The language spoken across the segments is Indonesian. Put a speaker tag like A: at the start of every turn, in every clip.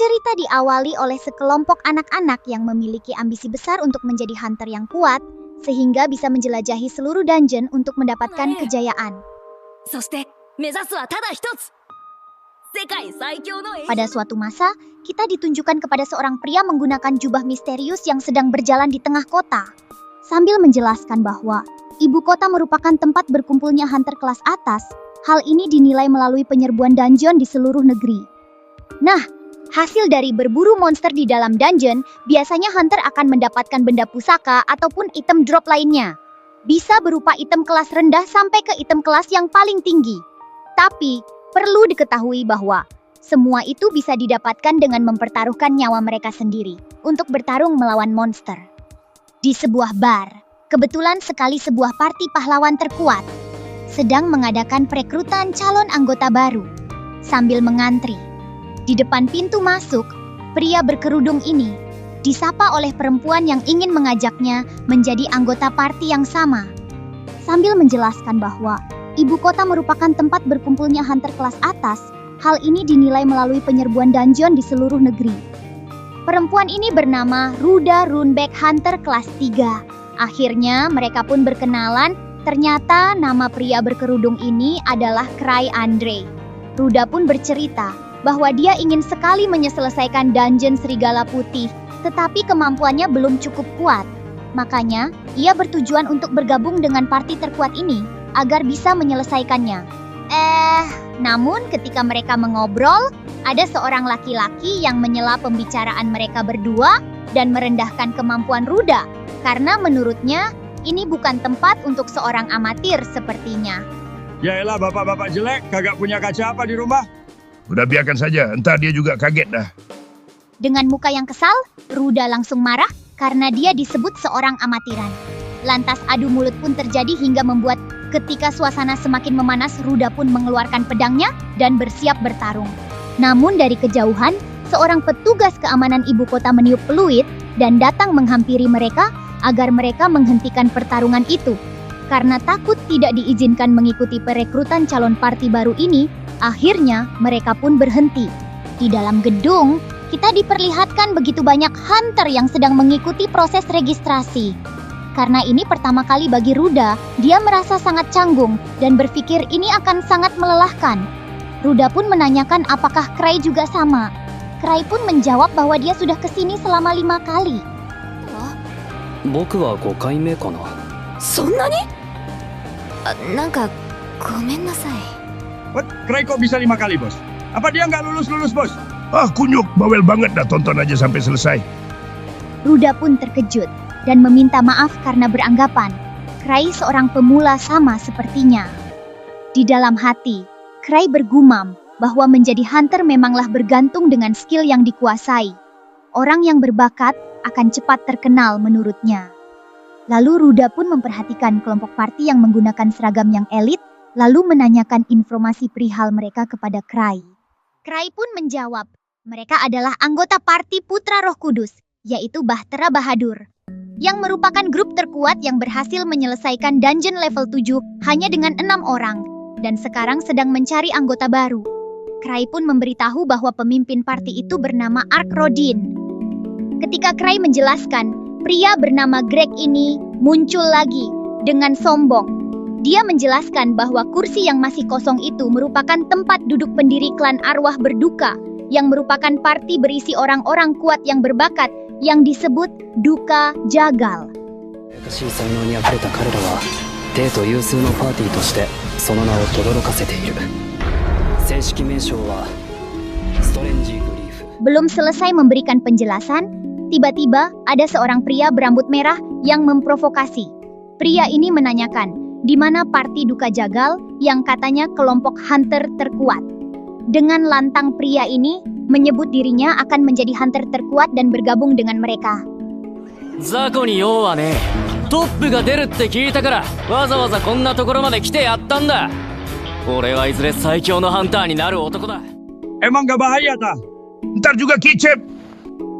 A: Cerita diawali oleh sekelompok anak-anak yang memiliki ambisi besar untuk menjadi hunter yang kuat, sehingga bisa menjelajahi seluruh dungeon untuk mendapatkan kejayaan. Pada suatu masa, kita ditunjukkan kepada seorang pria menggunakan jubah misterius yang sedang berjalan di tengah kota, sambil menjelaskan bahwa ibu kota merupakan tempat berkumpulnya hunter kelas atas. Hal ini dinilai melalui penyerbuan dungeon di seluruh negeri. Nah, hasil dari berburu monster di dalam dungeon, biasanya hunter akan mendapatkan benda pusaka ataupun item drop lainnya. Bisa berupa item kelas rendah sampai ke item kelas yang paling tinggi. Tapi, perlu diketahui bahwa semua itu bisa didapatkan dengan mempertaruhkan nyawa mereka sendiri untuk bertarung melawan monster. Di sebuah bar, kebetulan sekali sebuah parti pahlawan terkuat sedang mengadakan perekrutan calon anggota baru. Sambil mengantri di depan pintu masuk, pria berkerudung ini disapa oleh perempuan yang ingin mengajaknya menjadi anggota parti yang sama. Sambil menjelaskan bahwa ibu kota merupakan tempat berkumpulnya hunter kelas atas, hal ini dinilai melalui penyerbuan dungeon di seluruh negeri. Perempuan ini bernama Ruda Runebeck, hunter kelas 3. Akhirnya mereka pun berkenalan. Ternyata nama pria berkerudung ini adalah Cry Andre. Ruda pun bercerita bahwa dia ingin sekali menyelesaikan dungeon Serigala Putih, tetapi kemampuannya belum cukup kuat. Makanya, ia bertujuan untuk bergabung dengan parti terkuat ini agar bisa menyelesaikannya. Namun ketika mereka mengobrol, ada seorang laki-laki yang menyela pembicaraan mereka berdua dan merendahkan kemampuan Ruda, karena menurutnya ini bukan tempat untuk seorang amatir sepertinya.
B: Yaelah, bapak-bapak jelek, kagak punya kaca apa di rumah?
C: Udah biarkan saja, entar dia juga kaget dah.
A: Dengan muka yang kesal, Ruda langsung marah karena dia disebut seorang amatiran. Lantas adu mulut pun terjadi hingga membuat ketika suasana semakin memanas, Ruda pun mengeluarkan pedangnya dan bersiap bertarung. Namun dari kejauhan, seorang petugas keamanan ibu kota meniup peluit dan datang menghampiri mereka agar mereka menghentikan pertarungan itu. Karena takut tidak diizinkan mengikuti perekrutan calon parti baru ini, akhirnya mereka pun berhenti. Di dalam gedung, kita diperlihatkan begitu banyak hunter yang sedang mengikuti proses registrasi. Karena ini pertama kali bagi Ruda, dia merasa sangat canggung dan berpikir ini akan sangat melelahkan. Ruda pun menanyakan apakah Cry juga sama. Cry pun menjawab bahwa dia sudah kesini selama 5 kali.
D: 僕は5回目かな。
E: そんなに？なんかごめんなさい。
B: What? Cry kok bisa 5 kali, bos? Apa dia nggak lulus-lulus, bos?
C: Kunyuk, bawel banget dah, tonton aja sampai selesai.
A: Ruda pun terkejut dan meminta maaf karena beranggapan Cry seorang pemula sama sepertinya. Di dalam hati, Cry bergumam bahwa menjadi hunter memanglah bergantung dengan skill yang dikuasai. Orang yang berbakat akan cepat terkenal menurutnya. Lalu Ruda pun memperhatikan kelompok parti yang menggunakan seragam yang elit, lalu menanyakan informasi perihal mereka kepada Cry. Cry pun menjawab, mereka adalah anggota parti Putra Roh Kudus, yaitu Bahtera Bahadur, yang merupakan grup terkuat yang berhasil menyelesaikan dungeon level 7 hanya dengan 6 orang, dan sekarang sedang mencari anggota baru. Cry pun memberitahu bahwa pemimpin parti itu bernama Ark Rodin. Ketika Cry menjelaskan, pria bernama Greg ini muncul lagi dengan sombong. Dia menjelaskan bahwa kursi yang masih kosong itu merupakan tempat duduk pendiri klan arwah berduka, yang merupakan parti berisi orang-orang kuat yang berbakat, yang disebut Duka Jagal.
D: 才能にあふれた彼らは帝都有数のパーティーとしてその名を轟かせている。正式名称はストレンジグリーフ。
A: Belum selesai memberikan penjelasan, tiba-tiba ada seorang pria berambut merah yang memprovokasi. Pria ini menanyakan, di mana parti Duka Jagal yang katanya kelompok hunter terkuat. Dengan lantang pria ini menyebut dirinya akan menjadi hunter terkuat dan bergabung dengan mereka.
D: 雑魚に用はねえ。トップが出るって聞いたからわざわざこんなところまで来てやったんだ。俺はいずれ最強のハンターになる男だ。
B: Emang gak bahaya, tah?
C: Ntar juga kicep.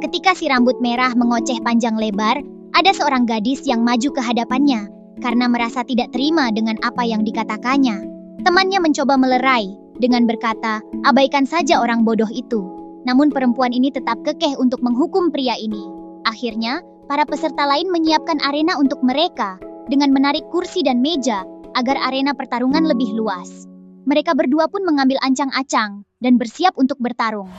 A: Ketika si rambut merah mengoceh panjang lebar, ada seorang gadis yang maju ke hadapannya karena merasa tidak terima dengan apa yang dikatakannya. Temannya mencoba melerai dengan berkata, abaikan saja orang bodoh itu. Namun perempuan ini tetap kekeh untuk menghukum pria ini. Akhirnya, para peserta lain menyiapkan arena untuk mereka dengan menarik kursi dan meja agar arena pertarungan lebih luas. Mereka berdua pun mengambil ancang-acang dan bersiap untuk bertarung.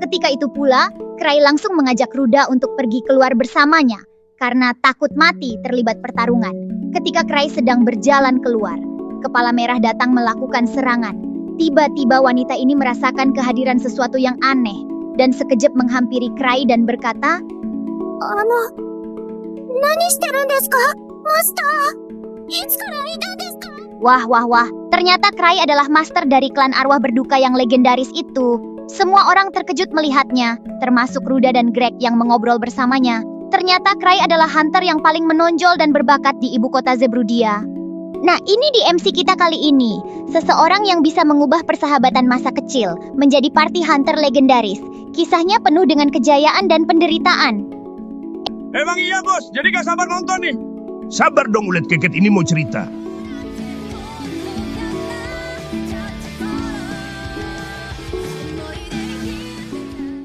A: Ketika itu pula, Cry langsung mengajak Ruda untuk pergi keluar bersamanya karena takut mati terlibat pertarungan. Ketika Cry sedang berjalan keluar, Kepala Merah datang melakukan serangan. Tiba-tiba wanita ini merasakan kehadiran sesuatu yang aneh dan sekejap menghampiri Cry dan berkata, Wah, ternyata Cry adalah master dari klan arwah berduka yang legendaris itu. Semua orang terkejut melihatnya, termasuk Ruda dan Greg yang mengobrol bersamanya. Ternyata Cry adalah hunter yang paling menonjol dan berbakat di ibu kota Zebrudia. Nah, ini di MC kita kali ini. Seseorang yang bisa mengubah persahabatan masa kecil menjadi party hunter legendaris. Kisahnya penuh dengan kejayaan dan penderitaan.
B: Emang iya bos, jadi gak sabar nonton nih.
C: Sabar dong ulet keket ini mau cerita.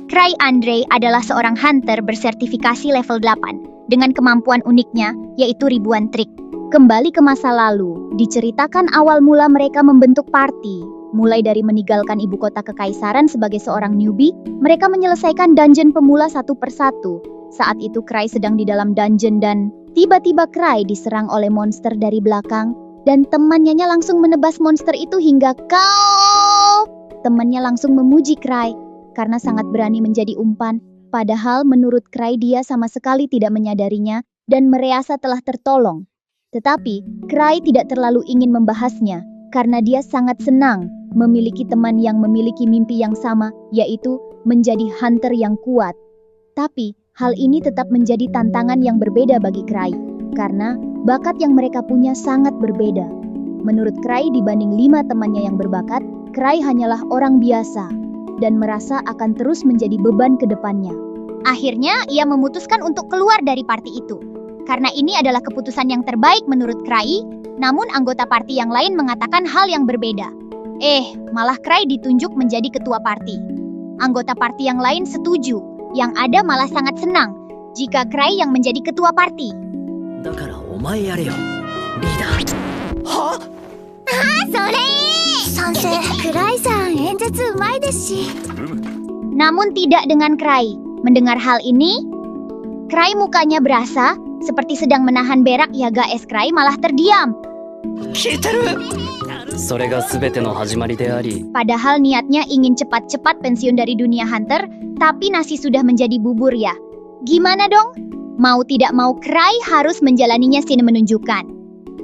A: Cry Andre adalah seorang hunter bersertifikasi level 8 dengan kemampuan uniknya yaitu ribuan trik. Kembali ke masa lalu, diceritakan awal mula mereka membentuk party. Mulai dari meninggalkan ibu kota kekaisaran sebagai seorang newbie, mereka menyelesaikan dungeon pemula satu persatu. Saat itu Cry sedang di dalam dungeon dan tiba-tiba Cry diserang oleh monster dari belakang dan temannya langsung menebas monster itu hingga kau. Temannya langsung memuji Cry karena sangat berani menjadi umpan, padahal menurut Cry dia sama sekali tidak menyadarinya dan merasa telah tertolong. Tetapi Cry tidak terlalu ingin membahasnya karena dia sangat senang memiliki teman yang memiliki mimpi yang sama, yaitu menjadi hunter yang kuat. Tapi hal ini tetap menjadi tantangan yang berbeda bagi Cry karena bakat yang mereka punya sangat berbeda. Menurut Cry dibanding 5 temannya yang berbakat, Cry hanyalah orang biasa dan merasa akan terus menjadi beban ke depannya. Akhirnya, ia memutuskan untuk keluar dari party itu. Karena ini adalah keputusan yang terbaik menurut Cry, namun anggota party yang lain mengatakan hal yang berbeda. Malah Cry ditunjuk menjadi ketua party. Anggota party yang lain setuju, yang ada malah sangat senang jika Cry yang menjadi ketua party. Namun tidak dengan Cry. Mendengar hal ini, Cry mukanya berasa seperti sedang menahan berak ya guys. Cry malah terdiam. Padahal niatnya ingin cepat-cepat pensiun dari dunia hunter, tapi nasi sudah menjadi bubur ya. Gimana dong? Mau tidak mau Cry harus menjalaninya. Scene menunjukkan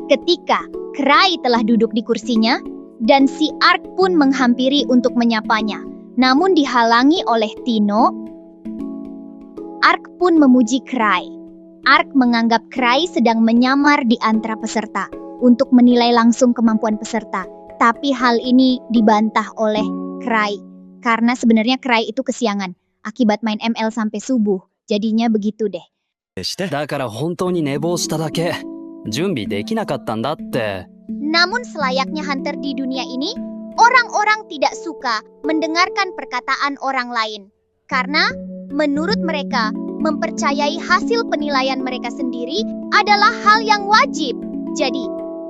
A: ketika Cry telah duduk di kursinya dan si Ark pun menghampiri untuk menyapanya. Namun dihalangi oleh Tino. Ark pun memuji Cry. Ark menganggap Cry sedang menyamar di antara peserta untuk menilai langsung kemampuan peserta. Tapi hal ini dibantah oleh Cry karena sebenarnya Cry itu kesiangan akibat main ML sampai subuh. Jadinya begitu deh. Namun selayaknya hunter di dunia ini, orang-orang tidak suka mendengarkan perkataan orang lain. Karena menurut mereka, mempercayai hasil penilaian mereka sendiri adalah hal yang wajib. Jadi,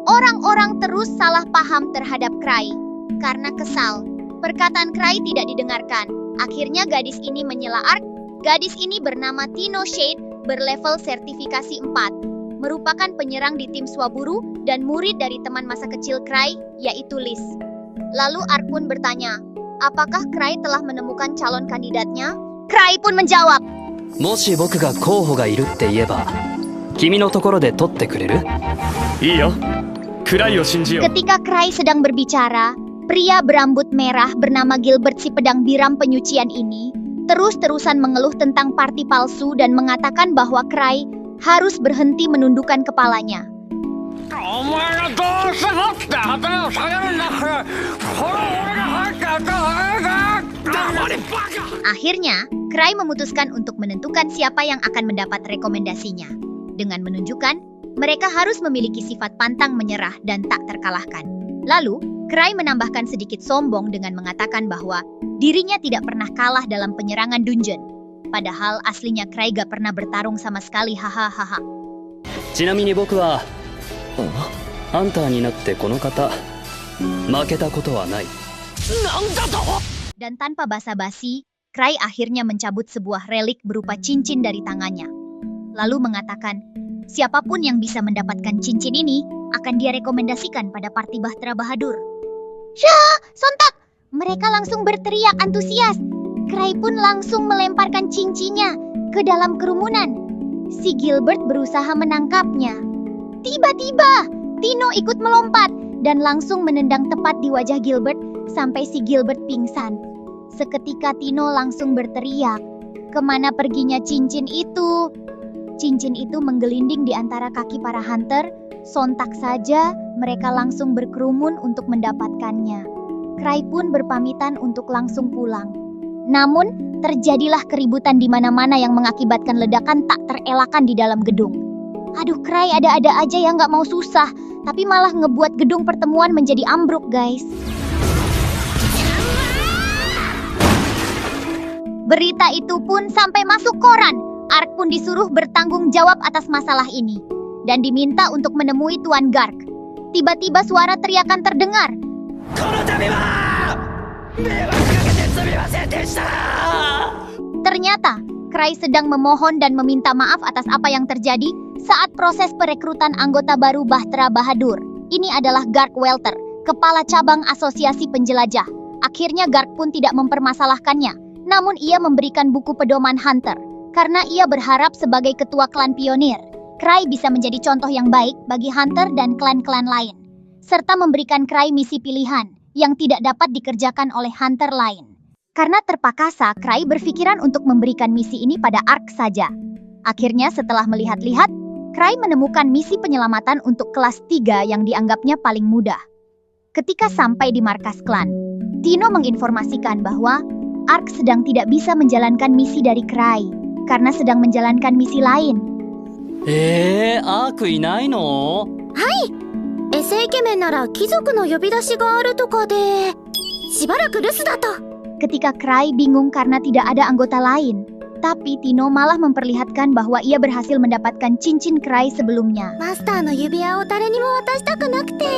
A: orang-orang terus salah paham terhadap Cry. Karena kesal, perkataan Cry tidak didengarkan. Akhirnya gadis ini menyela Ark. Gadis ini bernama Tino Shade, berlevel sertifikasi 4. Merupakan penyerang di tim Swaburu dan murid dari teman masa kecil Cry, yaitu Liz. Lalu Ark pun bertanya, apakah Cry telah menemukan calon kandidatnya? Cry pun menjawab, ketika Cry sedang berbicara, pria berambut merah bernama Gilbert si pedang biram penyucian ini terus-terusan mengeluh tentang party palsu dan mengatakan bahwa Cry harus berhenti menundukkan kepalanya. Akhirnya, Cry memutuskan untuk menentukan siapa yang akan mendapat rekomendasinya dengan menunjukkan Mereka harus memiliki sifat pantang menyerah dan tak terkalahkan. Lalu, Cry menambahkan sedikit sombong dengan mengatakan bahwa dirinya tidak pernah kalah dalam penyerangan dungeon. Padahal aslinya Cry gak pernah bertarung sama sekali, hahaha.
D: ちなみに僕はハンターになってこの方負けたことはない。
A: Dan tanpa basa-basi, Cry akhirnya mencabut sebuah relik berupa cincin dari tangannya. Lalu mengatakan, siapapun yang bisa mendapatkan cincin ini akan dia rekomendasikan pada parti Bahtera Bahadur. Syah! Sontak! Mereka langsung berteriak antusias. Cry pun langsung melemparkan cincinnya ke dalam kerumunan. Si Gilbert berusaha menangkapnya. Tiba-tiba, Tino ikut melompat dan langsung menendang tepat di wajah Gilbert sampai si Gilbert pingsan. Seketika Tino langsung berteriak, "Kemana perginya cincin itu?" Cincin itu menggelinding di antara kaki para hunter. Sontak saja, mereka langsung berkerumun untuk mendapatkannya. Cry pun berpamitan untuk langsung pulang. Namun, terjadilah keributan di mana-mana yang mengakibatkan ledakan tak terelakkan di dalam gedung. Aduh, Cry ada-ada aja yang gak mau susah, tapi malah ngebuat gedung pertemuan menjadi ambruk, guys. Berita itu pun sampai masuk koran. Ark pun disuruh bertanggung jawab atas masalah ini dan diminta untuk menemui Tuan Gark. Tiba-tiba suara teriakan terdengar. Ternyata, Cry sedang memohon dan meminta maaf atas apa yang terjadi saat proses perekrutan anggota baru Bahtera Bahadur. Ini adalah Gark Welter, kepala cabang asosiasi penjelajah. Akhirnya Gark pun tidak mempermasalahkannya. Namun ia memberikan buku pedoman Hunter, karena ia berharap sebagai ketua klan pionir, Cry bisa menjadi contoh yang baik bagi Hunter dan klan-klan lain, serta memberikan Cry misi pilihan yang tidak dapat dikerjakan oleh Hunter lain. Karena terpaksa, Cry berpikiran untuk memberikan misi ini pada Ark saja. Akhirnya setelah melihat-lihat, Cry menemukan misi penyelamatan untuk kelas 3 yang dianggapnya paling mudah. Ketika sampai di markas klan, Tino menginformasikan bahwa Ark sedang tidak bisa menjalankan misi dari Cry karena sedang menjalankan misi lain.
D: アークいないの？
E: エセイケメンなら貴族の呼び出しがあるとかでしばらく留守だと。
A: Ketika Cry bingung karena tidak ada anggota lain, tapi Tino malah memperlihatkan bahwa ia berhasil mendapatkan cincin Cry sebelumnya.
E: マスターの指輪を誰にも渡したくなくて。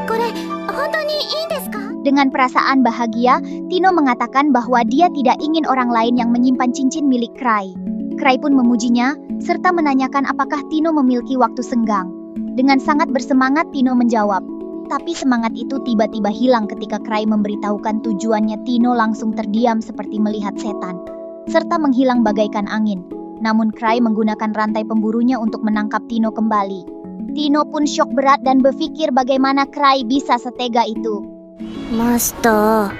E: これ本当にいいんですか？
A: Dengan perasaan bahagia, Tino mengatakan bahwa dia tidak ingin orang lain yang menyimpan cincin milik Cry. Cry pun memujinya, serta menanyakan apakah Tino memiliki waktu senggang. Dengan sangat bersemangat, Tino menjawab. Tapi semangat itu tiba-tiba hilang ketika Cry memberitahukan tujuannya. Tino langsung terdiam seperti melihat setan, serta menghilang bagaikan angin. Namun Cry menggunakan rantai pemburunya untuk menangkap Tino kembali. Tino pun syok berat dan berpikir bagaimana Cry bisa setega itu.
E: マスター、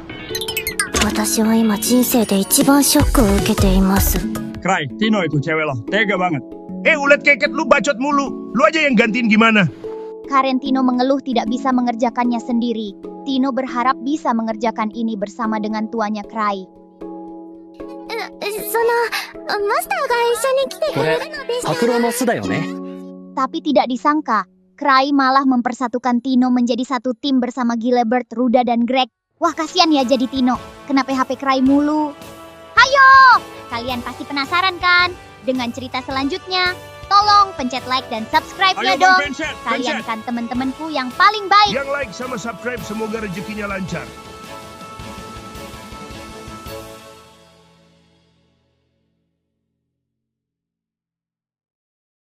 E: 私は今人生で一番ショックを受けています。
B: Cry, Tino itu cewek lo, tega banget.
C: Ulet keket lu bacot mulu. Lu aja yang gantiin gimana?
A: Karen Tino mengeluh tidak bisa mengerjakannya sendiri. Tino berharap bisa mengerjakan ini bersama dengan tuannya Cry.
E: その、マスターが一緒に来てくれるのでしたら。
D: 白狼の巣だよね。
A: Tapi tidak disangka, Cry malah mempersatukan Tino menjadi satu tim bersama Gilbert, Ruda, dan Greg. Wah, kasihan ya jadi Tino. Kenapa HP Cry mulu? Hayo! Kalian pasti penasaran kan? Dengan cerita selanjutnya, tolong pencet like dan subscribe-nya
B: Ayo,
A: dong.
B: pencet.
A: Kalian kan teman-temanku yang paling baik.
C: Yang like sama subscribe semoga rezekinya lancar.